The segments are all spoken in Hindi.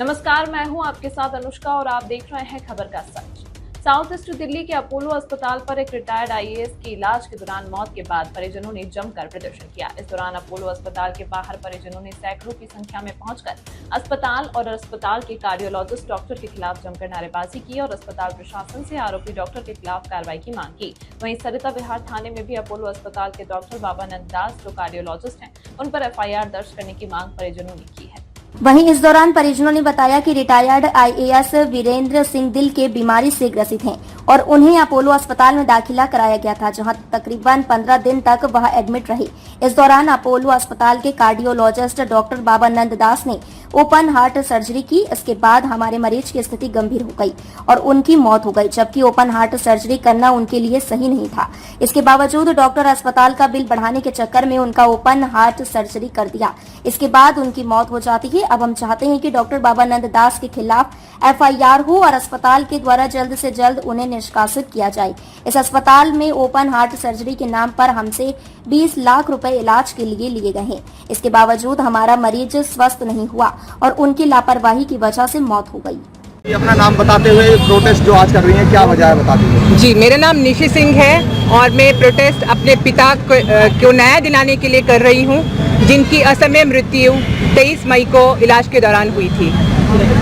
नमस्कार, मैं हूं आपके साथ अनुष्का और आप देख रहे हैं खबर का सच। साउथ ईस्ट दिल्ली के अपोलो अस्पताल पर एक रिटायर्ड आईएएस की इलाज के दौरान मौत के बाद परिजनों ने जमकर प्रदर्शन किया। इस दौरान अपोलो अस्पताल के बाहर परिजनों ने सैकड़ों की संख्या में पहुंचकर अस्पताल और अस्पताल के कार्डियोलॉजिस्ट डॉक्टर के खिलाफ जमकर नारेबाजी की और अस्पताल प्रशासन से आरोपी डॉक्टर के खिलाफ कार्रवाई की मांग की। वहीं सरिता विहार थाने में भी अपोलो अस्पताल के डॉक्टर बाबा नंद दास जो कार्डियोलॉजिस्ट हैं, उन पर एफआईआर दर्ज करने की मांग परिजनों ने की है। वहीं इस दौरान परिजनों ने बताया कि रिटायर्ड आईएएस वीरेंद्र सिंह दिल के बीमारी से ग्रसित हैं और उन्हें अपोलो अस्पताल में दाखिला कराया गया था, जहां तकरीबन 15 दिन तक वह एडमिट रहे। इस दौरान अपोलो अस्पताल के कार्डियोलॉजिस्ट डॉक्टर बाबा नंद दास ने ओपन हार्ट सर्जरी की। इसके बाद हमारे मरीज की स्थिति गंभीर हो गई और उनकी मौत हो गई, जबकि ओपन हार्ट सर्जरी करना उनके लिए सही नहीं था। इसके बावजूद डॉक्टर अस्पताल का बिल बढ़ाने के चक्कर में उनका ओपन हार्ट सर्जरी कर दिया। इसके बाद उनकी मौत हो जाती है। अब हम चाहते हैं कि डॉक्टर बाबा नंद दास के खिलाफ एफआईआर हो और अस्पताल के द्वारा जल्द से जल्द उन्हें निष्कासित किया जाए। इस अस्पताल में ओपन हार्ट सर्जरी के नाम पर हमसे 20 लाख रुपए इलाज के लिए गए हैं। इसके बावजूद हमारा मरीज स्वस्थ नहीं हुआ और उनकी लापरवाही की वजह से मौत हो गई। अपना नाम बताते हुए प्रोटेस्ट जो आज कर रही हैं, क्या वजह है बता दीजिए। जी, मेरा नाम निशी सिंह है और मैं प्रोटेस्ट अपने पिता को न्याय दिलाने के लिए कर रही हूँ, जिनकी असमय मृत्यु 23 मई को इलाज के दौरान हुई थी।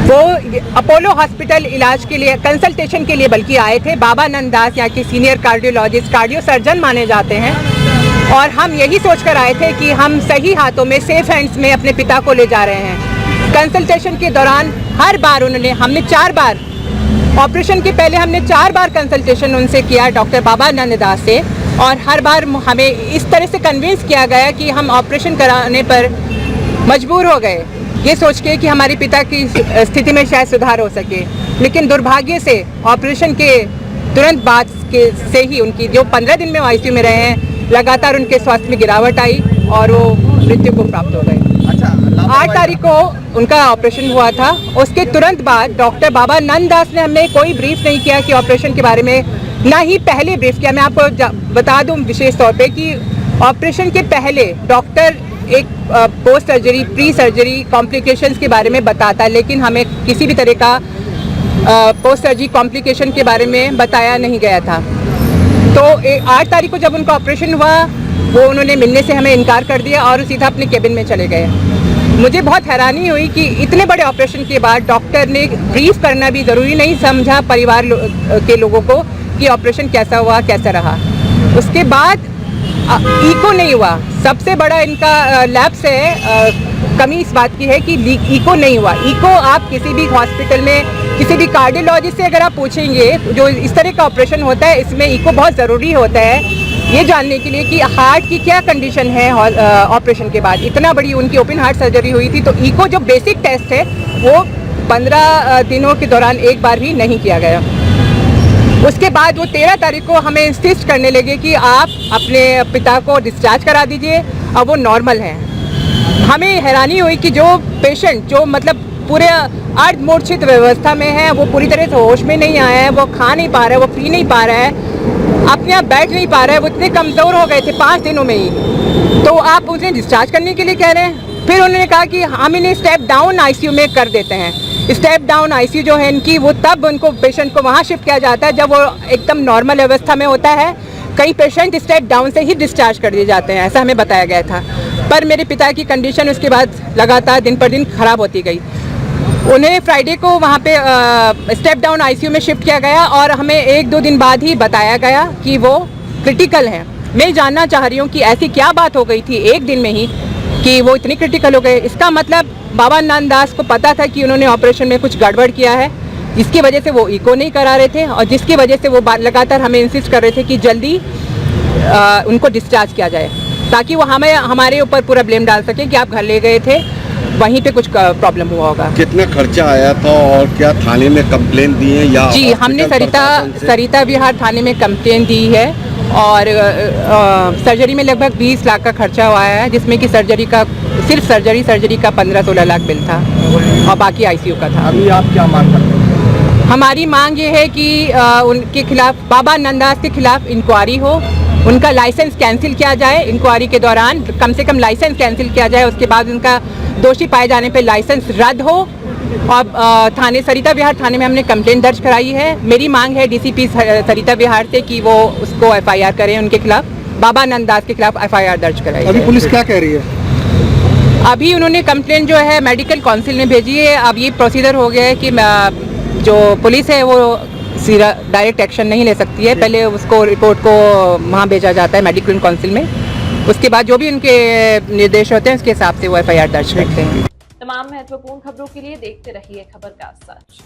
वो अपोलो हॉस्पिटल इलाज के लिए, कंसल्टेशन के लिए बल्कि आए थे। बाबा नंद दास यहाँ के सीनियर कार्डियोलॉजिस्ट, कार्डियो सर्जन माने जाते हैं और हम यही सोचकर आए थे कि हम सही हाथों में, सेफ हैंड्स में अपने पिता को ले जा रहे हैं। कंसल्टेशन के दौरान हर बार हमने 4 बार, ऑपरेशन के पहले हमने 4 बार कंसल्टेशन उनसे किया, डॉक्टर बाबा नंद दास से, और हर बार हमें इस तरह से कन्विंस किया गया कि हम ऑपरेशन कराने पर मजबूर हो गए, ये सोच के कि हमारे पिता की स्थिति में शायद सुधार हो सके। लेकिन दुर्भाग्य से ऑपरेशन के तुरंत बाद से ही उनकी जो 15 दिन में आईसीयू में रहे हैं, लगातार उनके स्वास्थ्य में गिरावट आई और वो मृत्यु को प्राप्त हो गए। 8 तारीख को उनका ऑपरेशन हुआ था। उसके तुरंत बाद डॉक्टर बाबा नंद दास ने हमें कोई ब्रीफ नहीं किया कि ऑपरेशन के बारे में, ना ही पहले ब्रीफ किया। मैं आपको बता दूं विशेष तौर पे कि ऑपरेशन के पहले डॉक्टर एक post surgery, pre surgery complications के बारे में बताता है, लेकिन हमें किसी भी तरह का पोस्ट सर्जरी कॉम्प्लिकेशन के बारे में बताया नहीं गया था। तो 8 तारीख को जब उनका ऑपरेशन हुआ, वो उन्होंने मिलने से हमें इनकार कर दिया और सीधा अपने केबिन में चले गए। मुझे बहुत हैरानी हुई कि इतने बड़े ऑपरेशन के बाद डॉक्टर ने ब्रीफ करना भी ज़रूरी नहीं समझा परिवार के लोगों को कि ऑपरेशन कैसा हुआ, कैसा रहा। उसके बाद इको नहीं हुआ। सबसे बड़ा इनका लैब्स है, कमी इस बात की है कि इको नहीं हुआ। इको आप किसी भी हॉस्पिटल में, किसी भी कार्डियोलॉजिस्ट से अगर आप पूछेंगे, जो इस तरह का ऑपरेशन होता है, इसमें इको बहुत ज़रूरी होता है ये जानने के लिए कि हार्ट की क्या कंडीशन है ऑपरेशन के बाद। इतना बड़ी उनकी ओपन हार्ट सर्जरी हुई थी, तो इको जो बेसिक टेस्ट है वो 15 दिनों के दौरान एक बार भी नहीं किया गया। उसके बाद वो 13 तारीख को हमें इंसिस्ट करने लगे कि आप अपने पिता को डिस्चार्ज करा दीजिए, अब वो नॉर्मल हैं। हमें हैरानी हुई कि जो पेशेंट जो मतलब पूरे अर्धमूर्छित व्यवस्था में है, वो पूरी तरह से होश में नहीं आया है, वो खा नहीं पा रहा है, वो पी नहीं पा रहा है, अपने आप बैठ नहीं पा रहा है, वो इतने कमज़ोर हो गए थे 5 दिनों में ही, तो आप उन्हें डिस्चार्ज करने के लिए कह रहे हैं। फिर उन्होंने कहा कि हम इन्हें स्टेप डाउन आईसीयू में कर देते हैं। स्टेप डाउन आईसीयू जो है इनकी, वो तब उनको पेशेंट को वहाँ शिफ्ट किया जाता है जब वो एकदम नॉर्मल अवस्था में होता है। कई पेशेंट स्टेप डाउन से ही डिस्चार्ज कर दिए जाते हैं, ऐसा हमें बताया गया था। पर मेरे पिता की कंडीशन उसके बाद लगातार दिन पर दिन खराब होती गई। उन्हें फ्राइडे को वहाँ पे स्टेप डाउन आईसीयू में शिफ्ट किया गया और हमें 1-2 दिन बाद ही बताया गया कि वो क्रिटिकल हैं। मैं जानना चाह रही हूँ कि ऐसी क्या बात हो गई थी एक दिन में ही कि वो इतनी क्रिटिकल हो गए। इसका मतलब बाबा नंद दास को पता था कि उन्होंने ऑपरेशन में कुछ गड़बड़ किया है, जिसकी वजह से वो इको नहीं करा रहे थे और जिसकी वजह से वो लगातार हमें इंसिस्ट कर रहे थे कि जल्दी उनको डिस्चार्ज किया जाए, ताकि वो हमारे ऊपर पूरा ब्लेम डाल सके कि आप घर ले गए थे, वहीं पे कुछ प्रॉब्लम हुआ होगा। कितना खर्चा आया था और क्या थाने में कंप्लेन दी है या? जी, हमने सरिता विहार थाने में कंप्लेन दी है और सर्जरी में लगभग 20 लाख का खर्चा हुआ है, जिसमें कि सिर्फ सर्जरी का 15-16 लाख बिल था और बाकी आईसीयू का था। अभी आप क्या मांग करते हैं? हमारी मांग ये है कि उनके खिलाफ, बाबा नंद दास के खिलाफ इंक्वायरी हो, उनका लाइसेंस कैंसिल किया जाए। इंक्वायरी के दौरान कम से कम लाइसेंस कैंसिल किया जाए, उसके बाद उनका दोषी पाए जाने पे लाइसेंस रद्द हो अब थाने सरिता विहार थाने में हमने कंप्लेंट दर्ज कराई है। मेरी मांग है डीसीपी सरिता विहार से कि वो उसको एफआईआर करें, उनके खिलाफ, बाबा नंद दास के खिलाफ एफआईआर दर्ज कराई। अभी पुलिस क्या कह रही है? अभी उन्होंने कंप्लेंट जो है मेडिकल काउंसिल में भेजी है। अब ये प्रोसीजर हो गया है कि जो पुलिस है वो सीधा डायरेक्ट एक्शन नहीं ले सकती है, पहले उसको रिपोर्ट को वहाँ भेजा जाता है मेडिकल काउंसिल में, उसके बाद जो भी उनके निर्देश होते हैं उसके हिसाब से वो एफआईआर दर्ज करते हैं। तमाम महत्वपूर्ण खबरों के लिए देखते रहिए खबर का सच।